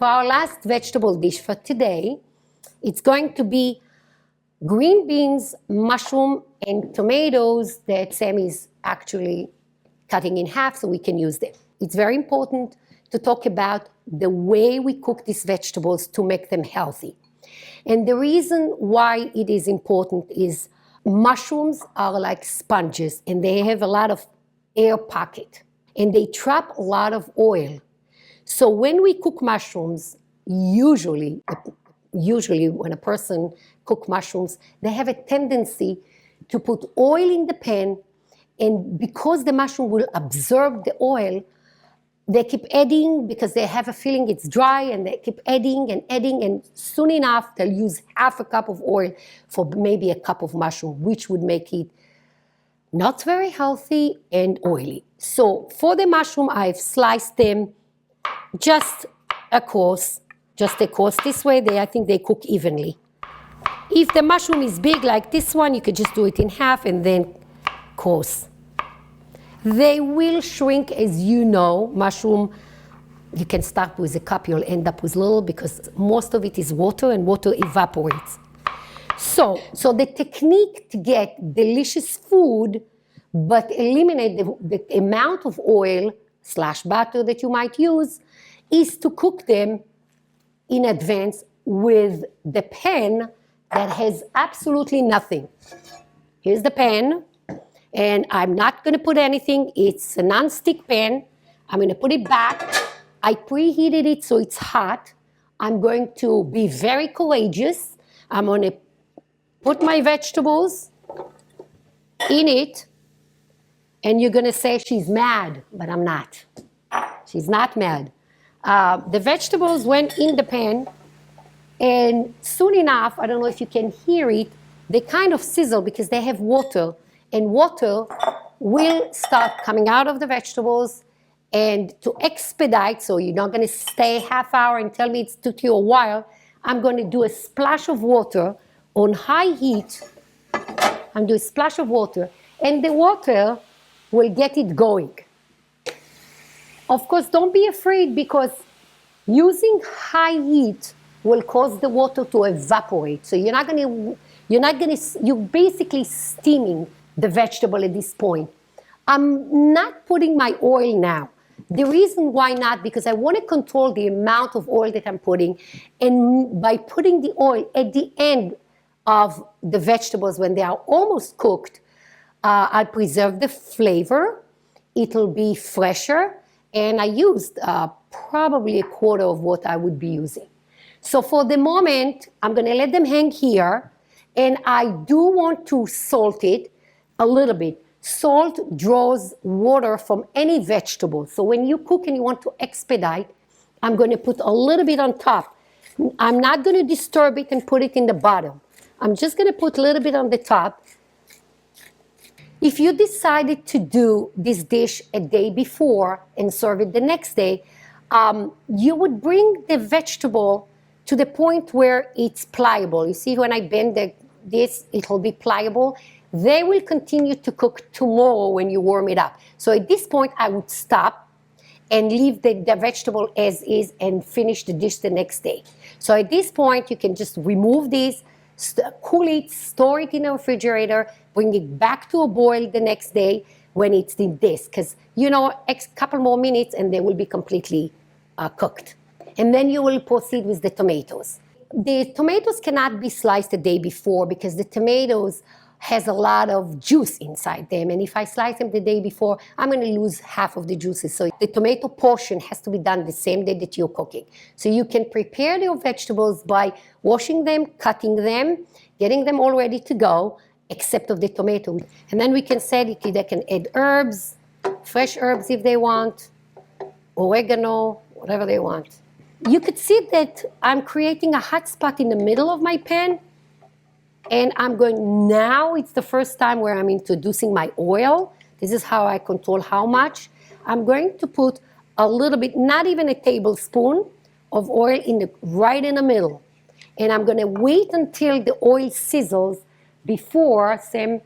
For our last vegetable dish for today, it's going to be green beans, mushroom, and tomatoes that Sam is actually cutting in half so we can use them. It's very important to talk about the way we cook these vegetables to make them healthy. And the reason why it is important is mushrooms are like sponges and they have a lot of air pocket and they trap a lot of oil. So when we cook mushrooms, usually when a person cooks mushrooms, they have a tendency to put oil in the pan, and because the mushroom will absorb the oil, they keep adding because they have a feeling it's dry, and they keep adding, and soon enough they'll use half a cup of oil for maybe a cup of mushroom, which would make it not very healthy and oily. So for the mushroom, I've sliced them just across. This way, I think they cook evenly. If the mushroom is big like this one, you could just do it in half and then coarse. They will shrink, as you know. Mushroom, you can start with a cup, you'll end up with little because most of it is water and water evaporates. So the technique to get delicious food but eliminate the amount of oil / butter that you might use is to cook them in advance with the pan that has absolutely nothing. Here's the pan, and I'm not going to put anything. It's a non-stick pan. I'm going to put it back. I preheated it so it's hot. I'm going to be very courageous. I'm going to put my vegetables in it, and you're going to say she's mad, but I'm not. She's not mad. The vegetables went in the pan, and soon enough, I don't know if you can hear it, they kind of sizzle because they have water, and water will start coming out of the vegetables. And to expedite, so you're not going to stay half hour and tell me it took you a while, I'm going to do a splash of water on high heat. I'm doing a splash of water, and the water will get it going. Of course, don't be afraid because using high heat will cause the water to evaporate. So you're basically steaming the vegetable at this point. I'm not putting my oil now. The reason why not, because I want to control the amount of oil that I'm putting, and by putting the oil at the end of the vegetables when they are almost cooked, I preserve the flavor. It'll be fresher. And I used probably a quarter of what I would be using. So for the moment, I'm going to let them hang here. And I do want to salt it a little bit. Salt draws water from any vegetable. So when you cook and you want to expedite, I'm going to put a little bit on top. I'm not going to disturb it and put it in the bottom. I'm just going to put a little bit on the top. If you decided to do this dish a day before and serve it the next day, you would bring the vegetable to the point where it's pliable. You see, when I bend this, it will be pliable. They will continue to cook tomorrow when you warm it up. So at this point, I would stop and leave the vegetable as is and finish the dish the next day. So at this point, you can just remove this, cool it, store it in a refrigerator, bring it back to a boil the next day when it's in this, because a couple more minutes and they will be completely cooked. And then you will proceed with the tomatoes. The tomatoes cannot be sliced the day before because the tomatoes has a lot of juice inside them, and if I slice them the day before, I'm going to lose half of the juices. So the tomato portion has to be done the same day that you're cooking. So you can prepare your vegetables by washing them, cutting them, getting them all ready to go, except of the tomato. And then we can say they can add herbs, fresh herbs if they want, oregano, whatever they want. You could see that I'm creating a hot spot in the middle of my pan. And now it's the first time where I'm introducing my oil. This is how I control how much. I'm going to put a little bit, not even a tablespoon of oil right in the middle. And I'm going to wait until the oil sizzles before Sam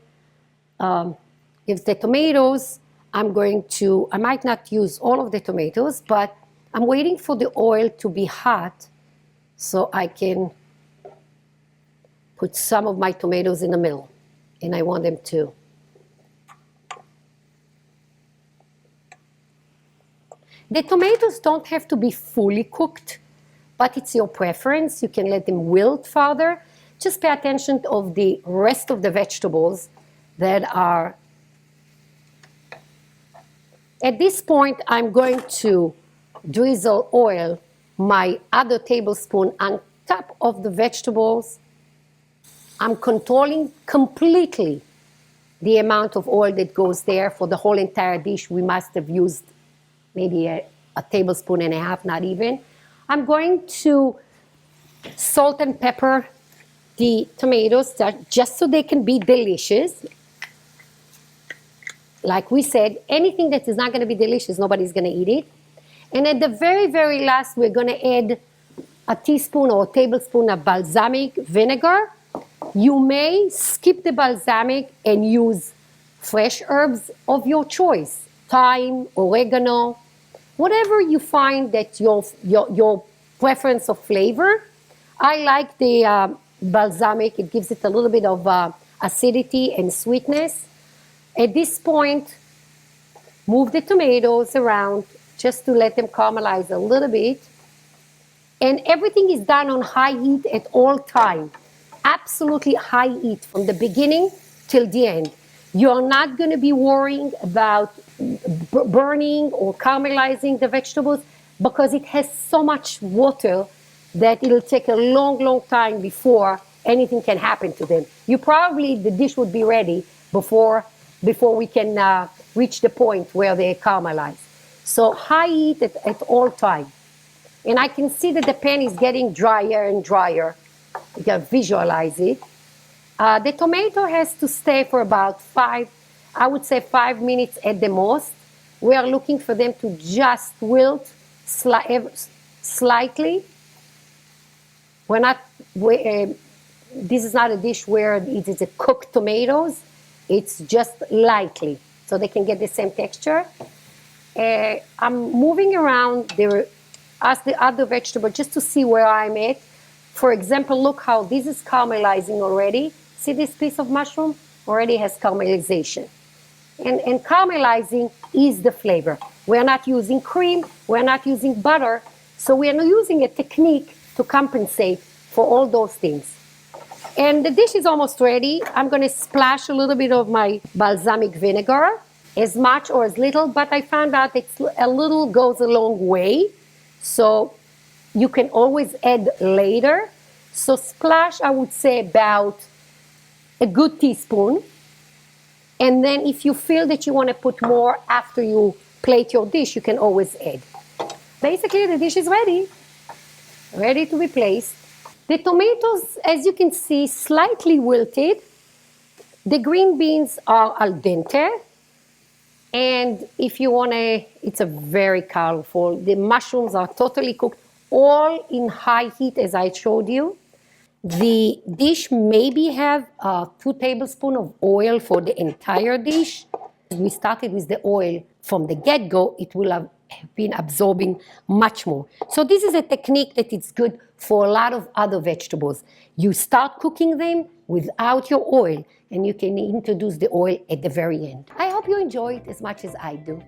gives the tomatoes. I might not use all of the tomatoes, but I'm waiting for the oil to be hot so I can put some of my tomatoes in the middle, and I want them to. The tomatoes don't have to be fully cooked, but it's your preference. You can let them wilt further. Just pay attention of the rest of the vegetables that are. At this point, I'm going to drizzle oil, my other tablespoon, on top of the vegetables. I'm controlling completely the amount of oil that goes there. For the whole entire dish, we must have used maybe a tablespoon and a half, not even. I'm going to salt and pepper the tomatoes just so they can be delicious. Like we said, anything that is not going to be delicious, nobody's going to eat it. And at the very, very last, we're going to add a teaspoon or a tablespoon of balsamic vinegar. You may skip the balsamic and use fresh herbs of your choice. Thyme, oregano, whatever you find that your preference of flavor. I like the balsamic. It gives it a little bit of acidity and sweetness. At this point, move the tomatoes around just to let them caramelize a little bit. And everything is done on high heat at all time. Absolutely high heat from the beginning till the end. You're not going to be worrying about burning or caramelizing the vegetables because it has so much water that it'll take a long, long time before anything can happen to them. The dish would be ready before we can reach the point where they caramelize. So high heat at all time. And I can see that the pan is getting drier and drier. You can visualize it. The tomato has to stay for about 5 minutes at the most. We are looking for them to just wilt slightly. This is not a dish where it is a cooked tomatoes. It's just lightly, so they can get the same texture. I'm moving around the other vegetable just to see where I'm at. For example, look how this is caramelizing already. See this piece of mushroom? Already has caramelization. And caramelizing is the flavor. We're not using cream, we're not using butter, so we're not using a technique to compensate for all those things. And the dish is almost ready. I'm going to splash a little bit of my balsamic vinegar, as much or as little, but I found out that a little goes a long way. So you can always add later. So splash, I would say about a good teaspoon. And then if you feel that you want to put more after you plate your dish, you can always add. Basically, the dish is ready to be placed. The tomatoes, as you can see, slightly wilted. The green beans are al dente. And if you want to, it's a very colorful. The mushrooms are totally cooked, all in high heat, as I showed you. The dish maybe have 2 tablespoons of oil for the entire dish. We started with the oil from the get-go. It will have been absorbing much more. So this is a technique that is good for a lot of other vegetables. You start cooking them without your oil, and you can introduce the oil at the very end. I hope you enjoy it as much as I do.